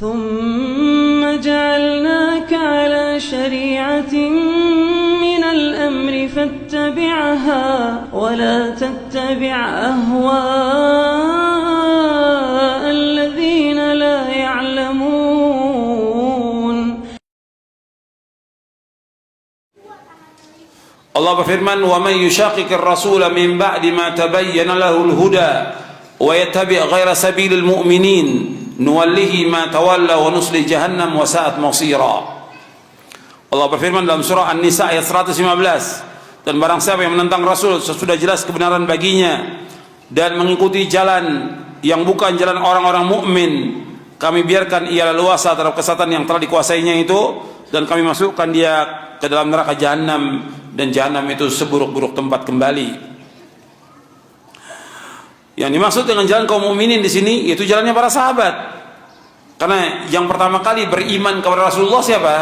ثم جعلناك على شريعة من الأمر فاتبعها ولا تتبع أهواء الذين لا يعلمون. Allah berfirman, "Wa may yushaqiqir rasula min ba'di ma tabayyana lahul huda wa yattabi' ghaira sabilil mu'minin nuwallihi ma tawalla wa nusli jahannam wa sa'at masira." Allah berfirman dalam surah An-Nisa ayat 115, dan barang siapa yang menentang Rasul sesudah jelas kebenaran baginya dan mengikuti jalan yang bukan jalan orang-orang mukmin, kami biarkan ia leluasa terhadap kesesatan yang telah dikuasainya itu, dan kami masukkan dia ke dalam neraka jahanam, dan jahanam itu seburuk-buruk tempat kembali. Yang dimaksud dengan jalan kaum mukminin di sini yaitu jalannya para sahabat. Karena yang pertama kali beriman kepada Rasulullah siapa?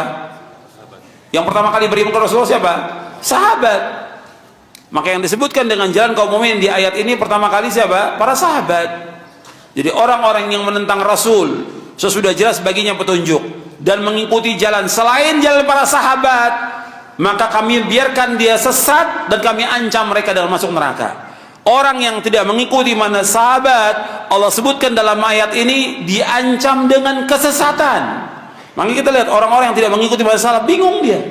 Yang pertama kali beriman kepada Rasulullah siapa? Sahabat. Maka yang disebutkan dengan jalan kaum mukminin di ayat ini pertama kali siapa? Para sahabat. Jadi orang-orang yang menentang Rasul sesudah jelas baginya petunjuk dan mengikuti jalan selain jalan para sahabat, maka kami biarkan dia sesat dan kami ancam mereka dengan masuk neraka. Orang yang tidak mengikuti mana sahabat, Allah sebutkan dalam ayat ini diancam dengan kesesatan. Maka kita lihat orang-orang yang tidak mengikuti mana sahabat, bingung dia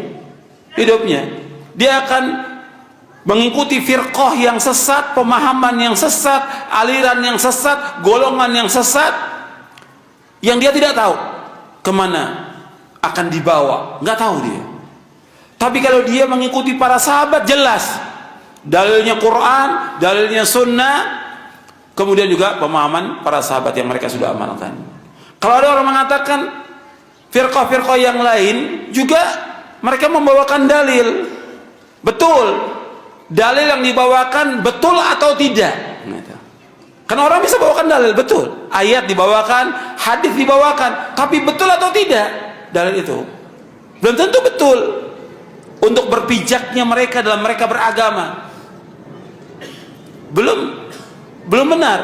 hidupnya. Dia akan mengikuti firqah yang sesat, pemahaman yang sesat, aliran yang sesat, golongan yang sesat, yang dia tidak tahu kemana akan dibawa, nggak tahu dia. Tapi kalau dia mengikuti para sahabat, jelas dalilnya Quran, dalilnya sunnah, kemudian juga pemahaman para sahabat yang mereka sudah amalkan. Kalau ada orang mengatakan firqah-firqah yang lain juga mereka membawakan dalil, betul, dalil yang dibawakan betul atau tidak. Karena orang bisa bawakan dalil, betul, ayat dibawakan, hadis dibawakan, tapi betul atau tidak dalil itu belum tentu betul untuk berpijaknya mereka dalam mereka beragama, belum benar.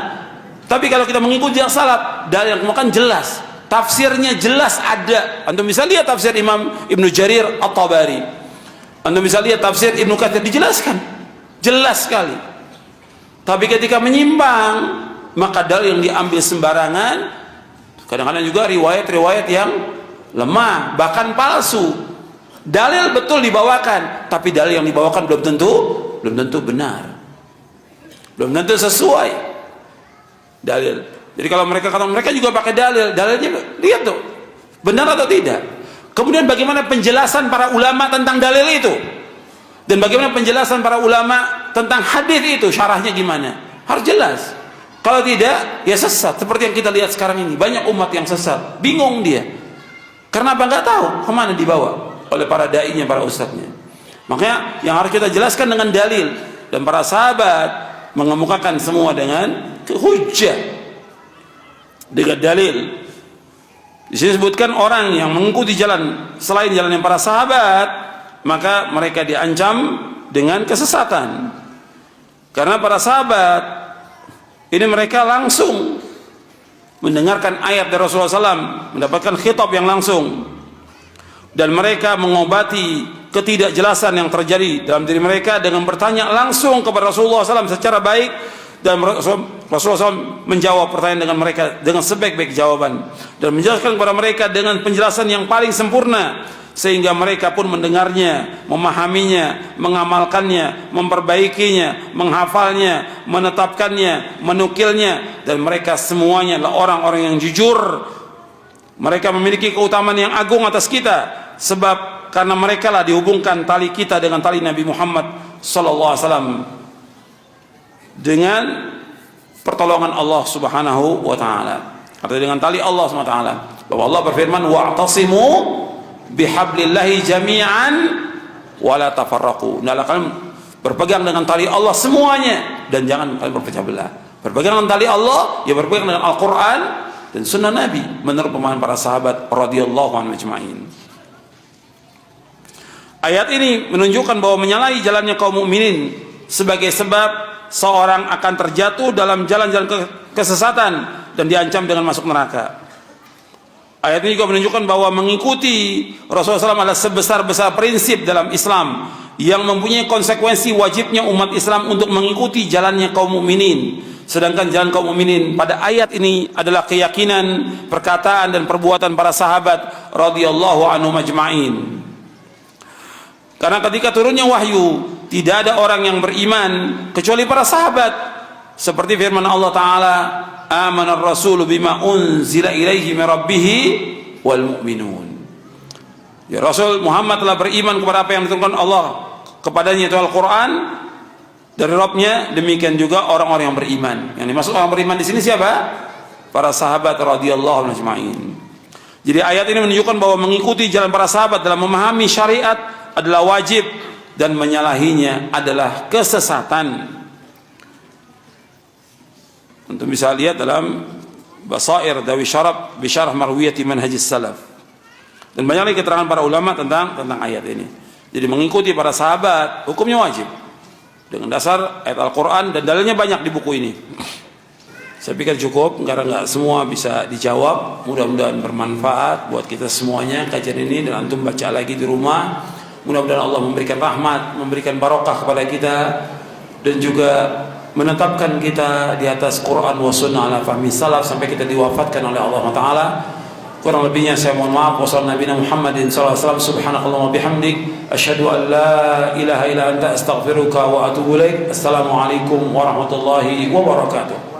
Tapi kalau kita mengikuti yang salaf, dalil yang makan jelas, tafsirnya jelas ada. Antum bisa lihat tafsir Imam Ibnu Jarir At-Tabari, antum bisa lihat tafsir Ibnu Katsir, dijelaskan jelas sekali. Tapi ketika menyimpang, maka dalil yang diambil sembarangan, kadang-kadang juga riwayat-riwayat yang lemah, bahkan palsu. Dalil betul dibawakan, tapi dalil yang dibawakan belum tentu benar, belum tentu sesuai dalil. Jadi kalau mereka kata mereka juga pakai dalilnya lihat tuh benar atau tidak. Kemudian bagaimana penjelasan para ulama tentang dalil itu, dan bagaimana penjelasan para ulama tentang hadis itu, syarahnya gimana, harus jelas. Kalau tidak, ya sesat. Seperti yang kita lihat sekarang ini, banyak umat yang sesat, bingung dia. Karena apa? Nggak tahu kemana dibawa oleh para dai-nya, para ustadznya. Makanya yang harus kita jelaskan dengan dalil, dan para sahabat mengemukakan semua dengan hujjah, dengan dalil. Di sini disebutkan orang yang mengikuti jalan selain jalan yang para sahabat, maka mereka diancam dengan kesesatan. Karena para sahabat ini mereka langsung mendengarkan ayat dari Rasulullah SAW, mendapatkan khitab yang langsung, dan mereka mengobati ketidakjelasan yang terjadi dalam diri mereka dengan bertanya langsung kepada Rasulullah SAW secara baik, dan Rasulullah SAW menjawab pertanyaan dengan mereka dengan sebaik-baik jawaban, dan menjelaskan kepada mereka dengan penjelasan yang paling sempurna, sehingga mereka pun mendengarnya, memahaminya, mengamalkannya, memperbaikinya, menghafalnya, menetapkannya, menukilnya, dan mereka semuanya adalah orang-orang yang jujur. Mereka memiliki keutamaan yang agung atas kita, sebab karena mereka lah dihubungkan tali kita dengan tali Nabi Muhammad SAW dengan pertolongan Allah Subhanahu wa taala, atau dengan tali Allah Subhanahu wa taala. Bahwa Allah berfirman, wa'tasimu bihablillahi jami'an wa la tafarraqu. Hendaklah kalian berpegang dengan tali Allah semuanya, dan jangan kalian berpecah belah. Berpegang dengan tali Allah, ya berpegang dengan Al-Quran dan sunnah Nabi menurut pemahaman para sahabat radhiyallahu anhum ajma'in. Ayat ini menunjukkan bahwa menyalahi jalannya kaum mukminin sebagai sebab seorang akan terjatuh dalam jalan-jalan kesesatan dan diancam dengan masuk neraka. Ayat ini juga menunjukkan bahwa mengikuti Rasulullah SAW adalah sebesar-besar prinsip dalam Islam yang mempunyai konsekuensi wajibnya umat Islam untuk mengikuti jalannya kaum mukminin. Sedangkan jalan kaum mukminin pada ayat ini adalah keyakinan, perkataan dan perbuatan para sahabat radhiyallahu anhum ajma'in. Karena ketika turunnya wahyu, tidak ada orang yang beriman kecuali para sahabat. Seperti firman Allah Ta'ala, amanar rasulu bima unzila ilaihi min rabbih wal mu'minun. Ya, Rasul Muhammad telah beriman kepada apa yang diturunkan Allah kepadanya, itu Al-Quran dari Rabbnya. Demikian juga orang-orang yang beriman. Yang dimaksud orang beriman di sini siapa? Para sahabat radhiyallahu anhum ajma'in. Jadi ayat ini menunjukkan bahwa mengikuti jalan para sahabat dalam memahami syariat adalah wajib dan menyalahinya adalah kesesatan. Untuk bisa lihat dalam Basair Dawi Syarab Bisyarah Marwiyati Manhajis Salaf. Dan banyak lagi keterangan para ulama tentang ayat ini. Jadi mengikuti para sahabat hukumnya wajib dengan dasar ayat Al-Quran, dan dalilnya banyak di buku ini. Saya pikir cukup karena nggak semua bisa dijawab. Mudah-mudahan bermanfaat buat kita semuanya kajian ini, dan antum baca lagi di rumah. Mudah-mudahan Allah memberikan rahmat, memberikan barokah kepada kita, dan juga menetapkan kita di atas Quran wa sunnah ala fahmi salaf sampai kita diwafatkan oleh Allah Ta'ala. Kurang lebihnya saya mohon maaf. Wassalamualaikum Muhammadin sallallahu alaihi wasallam. Subhanakallahumma bihamdik asyhadu an la ilaha illa anta astaghfiruka wa atubu ilaik. Assalamualaikum warahmatullahi wabarakatuh.